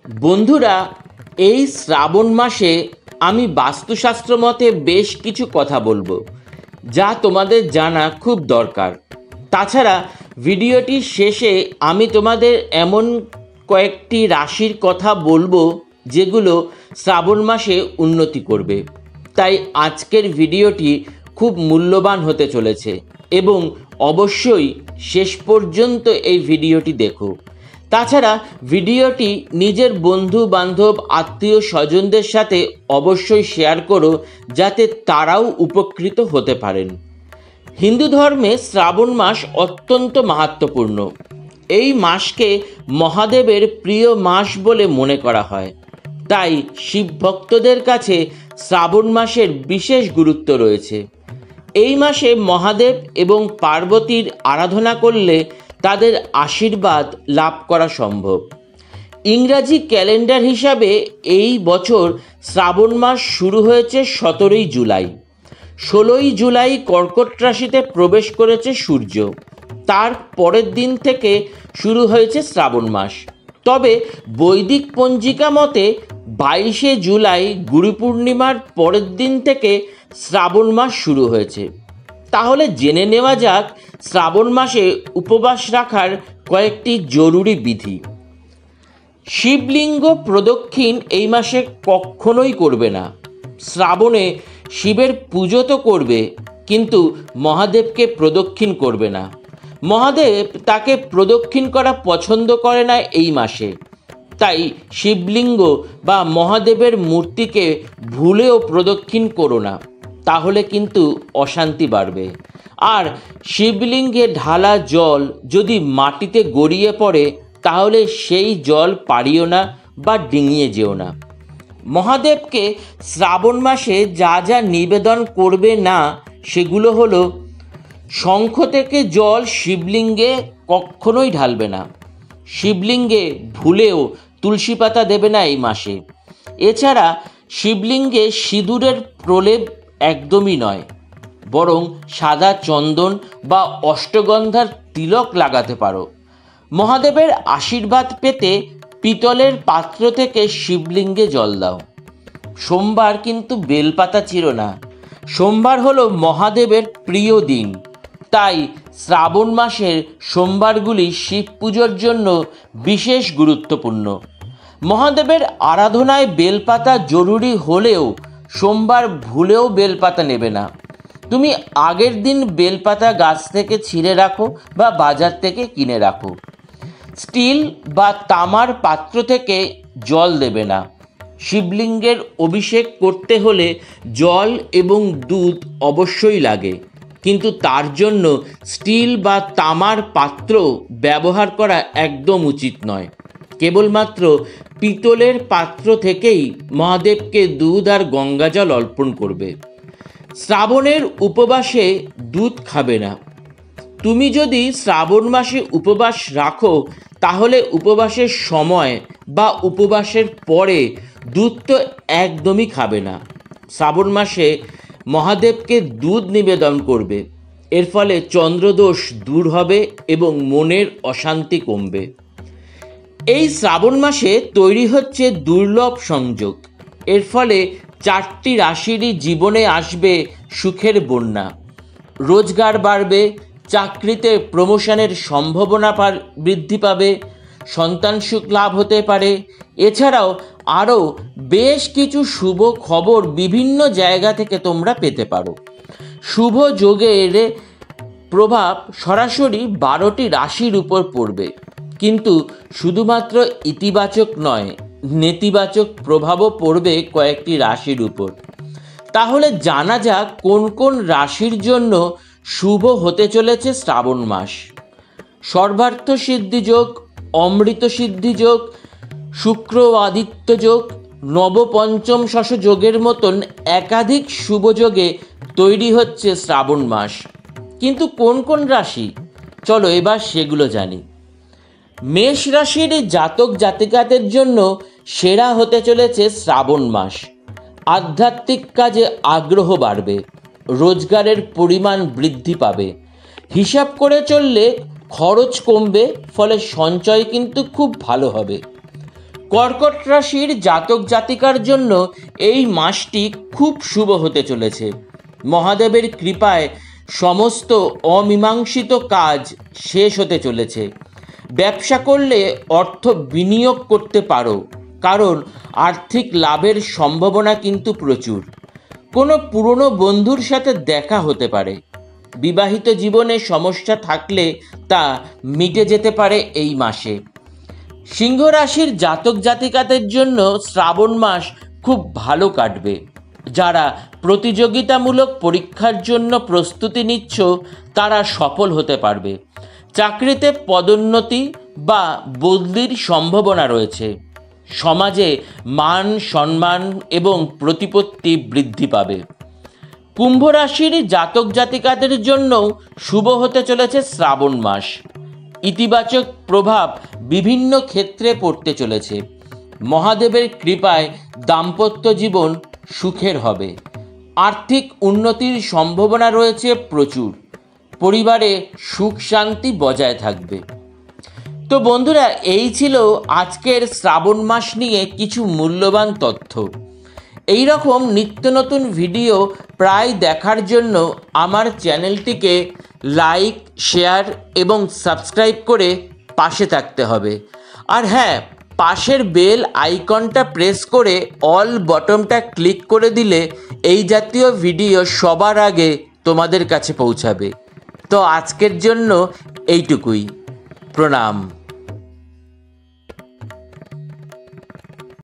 বন্ধুরা, এই শ্রাবণ মাসে আমি বাস্তুশাস্ত্র মতে বেশ কিছু কথা বলবো, যা তোমাদের জানা খুব দরকার। তাছাড়া ভিডিওটির শেষে আমি তোমাদের এমন কয়েকটি রাশির কথা বলবো যেগুলো শ্রাবণ মাসে উন্নতি করবে। তাই আজকের ভিডিওটি খুব মূল্যবান হতে চলেছে এবং অবশ্যই শেষ পর্যন্ত এই ভিডিওটি দেখো। তাছাড়া ভিডিওটি নিজের বন্ধু বান্ধব আত্মীয় স্বজনদের সাথে অবশ্যই শেয়ার করো, যাতে তারাও উপকৃত হতে পারেন। হিন্দু ধর্মে শ্রাবণ মাস অত্যন্ত মাহাত্ম্যপূর্ণ। এই মাসকে মহাদেবের প্রিয় মাস বলে মনে করা হয়। তাই শিব ভক্তদের কাছে শ্রাবণ মাসের বিশেষ গুরুত্ব রয়েছে। এই মাসে মহাদেব এবং পার্বতীর আরাধনা করলে তাদের আশীর্বাদ লাভ করা সম্ভব। ইংরাজি ক্যালেন্ডার হিসাবে এই বছর শ্রাবণ মাস শুরু হয়েছে 17ই জুলাই। 16ই জুলাই কর্কট রাশিতে প্রবেশ করেছে সূর্য। তার পরের দিন থেকে শুরু হয়েছে শ্রাবণ মাস। তবে বৈদিক পঞ্জিকা মতে 22শে জুলাই গুরু পূর্ণিমার পরের দিন থেকে শ্রাবণ মাস শুরু হয়েছে। তাহলে জেনে নেওয়া যাক শ্রাবণ মাসে উপবাস রাখার কয়েকটি জরুরি বিধি। শিবলিঙ্গ প্রদক্ষিণ এই মাসে কখনোই করবে না। শ্রাবণে শিবের পুজো তো করবে, কিন্তু মহাদেবকে প্রদক্ষিণ করবে না। মহাদেব তাকে প্রদক্ষিণ করা পছন্দ করে না এই মাসে। তাই শিবলিঙ্গ বা মহাদেবের মূর্তিকে ভুলেও প্রদক্ষিণ করো না, তাহলে কিন্তু অশান্তি বাড়বে। আর শিবলিঙ্গে ঢালা জল যদি মাটিতে গড়িয়ে পড়ে, তাহলে সেই জল পাড়িও না বা ডিঙিয়ে যেও না। মহাদেবকে শ্রাবণ মাসে যা যা নিবেদন করবে না সেগুলো হলো: শঙ্খ থেকে জল শিবলিঙ্গে কখনোই ঢালবে না। শিবলিঙ্গে ভুলেও তুলসী পাতা দেবে না এই মাসে। এছাড়া শিবলিঙ্গে সিঁদুরের প্রলেপ একদমই নয়, বরং সাদা চন্দন বা অষ্টগন্ধার তিলক লাগাতে পারো। মহাদেবের আশীর্বাদ পেতে পিতলের পাত্র থেকে শিবলিঙ্গে জল দাও। সোমবার কিন্তু বেলপাতা চিরো না। সোমবার হলো মহাদেবের প্রিয় দিন। তাই শ্রাবণ মাসের সোমবারগুলি শিব পুজোর জন্য বিশেষ গুরুত্বপূর্ণ। মহাদেবের আরাধনায় বেলপাতা জরুরি হলেও সোমবার ভুলেও বেলপাতা নেবে না। তুমি আগের দিন বেলপাতা গাছ থেকে ছিঁড়ে রাখো বা বাজার থেকে কিনে রাখো। স্টিল বা তামার পাত্র থেকে জল দেবে না। শিবলিঙ্গের অভিষেক করতে হলে জল এবং দুধ অবশ্যই লাগে, কিন্তু তার জন্য স্টিল বা তামার পাত্র ব্যবহার করা একদম উচিত নয়। কেবলমাত্র পিতলের পাত্র থেকেই মহাদেবকে দুধ আর গঙ্গাজল অর্পণ করবে। শ্রাবণের উপবাসে দুধ খাবে না। তুমি যদি শ্রাবণ মাসে উপবাস রাখো, তাহলে উপবাসের সময় বা উপবাসের পরে দুধ তো একদমই খাবে না। শ্রাবণ মাসে মহাদেবকে দুধ নিবেদন করবে। এর ফলে চন্দ্রদোষ দূর হবে এবং মনের অশান্তি কমবে। এই শ্রাবণ মাসে তৈরি হচ্ছে দুর্লভ সংযোগ। এর ফলে 4টি রাশিরই জীবনে আসবে সুখের বন্যা। রোজগার বাড়বে, চাকরিতে প্রমোশনের সম্ভাবনা বৃদ্ধি পাবে, সন্তান সুখ লাভ হতে পারে। এছাড়াও আরও বেশ কিছু শুভ খবর বিভিন্ন জায়গা থেকে তোমরা পেতে পারো। শুভ যোগের প্রভাব সরাসরি 12টি রাশির উপর পড়বে, কিন্তু শুধুমাত্র ইতিবাচক নয়, নেতিবাচক প্রভাবও পড়বে কয়েকটি রাশির উপর। তাহলে জানা যাক কোন কোন রাশির জন্য শুভ হতে চলেছে শ্রাবণ মাস। সর্বার্থ সিদ্ধি যোগ, অমৃত সিদ্ধি যোগ, শুক্র আদিত্য যোগ, নবপঞ্চম শশ যোগের মতন একাধিক শুভ যোগে তৈরি হচ্ছে শ্রাবণ মাস। কিন্তু কোন কোন রাশি, চলো এবার সেগুলো জানি। মেষ রাশির জাতক জাতিকাদের জন্য সেরা হতে চলেছে শ্রাবণ মাস। আধ্যাত্মিক কাজে আগ্রহ বাড়বে, রোজগারের পরিমাণ বৃদ্ধি পাবে। হিসাব করে চললে খরচ কমবে, ফলে সঞ্চয় কিন্তু খুব ভালো হবে। কর্কট রাশির জাতক জাতিকার জন্য এই মাসটি খুব শুভ হতে চলেছে। মহাদেবের কৃপায় সমস্ত অমীমাংসিত কাজ শেষ হতে চলেছে। ব্যবসা করলে অর্থ বিনিয়োগ করতে পারো, কারণ আর্থিক লাভের সম্ভাবনা কিন্তু প্রচুর। কোনো পুরনো বন্ধুর সাথে দেখা হতে পারে। বিবাহিত জীবনে সমস্যা থাকলে তা মিটে যেতে পারে এই মাসে। সিংহ রাশির জাতক জাতিকাদের জন্য শ্রাবণ মাস খুব ভালো কাটবে। যারা প্রতিযোগিতামূলক পরীক্ষার জন্য প্রস্তুতি নিচ্ছ তারা সফল হতে পারবে। চাকরিতে পদোন্নতি বা বদলির সম্ভাবনা রয়েছে। সমাজে মান সম্মান এবং প্রতিপত্তি বৃদ্ধি পাবে। কুম্ভ রাশির জাতক জাতিকাদের জন্যও শুভ হতে চলেছে শ্রাবণ মাস। ইতিবাচক প্রভাব বিভিন্ন ক্ষেত্রে পড়তে চলেছে। মহাদেবের কৃপায় দাম্পত্য জীবন সুখের হবে। আর্থিক উন্নতির সম্ভাবনা রয়েছে প্রচুর। পরিবারে সুখ শান্তি বজায় থাকবে। তো বন্ধুরা, এই ছিল আজকের শ্রাবণ মাস নিয়ে কিছু মূল্যবান তথ্য। এই রকম নিত্য নতুন ভিডিও প্রায় দেখার জন্য আমার চ্যানেলটিকে লাইক, শেয়ার এবং সাবস্ক্রাইব করে পাশে থাকতে হবে। আর হ্যাঁ, পাশের বেল আইকনটা প্রেস করে অল বটনটা ক্লিক করে দিলে এই জাতীয় ভিডিও সবার আগে তোমাদের কাছে পৌঁছাবে। তো আজকের জন্য এইটুকুই। প্রণাম।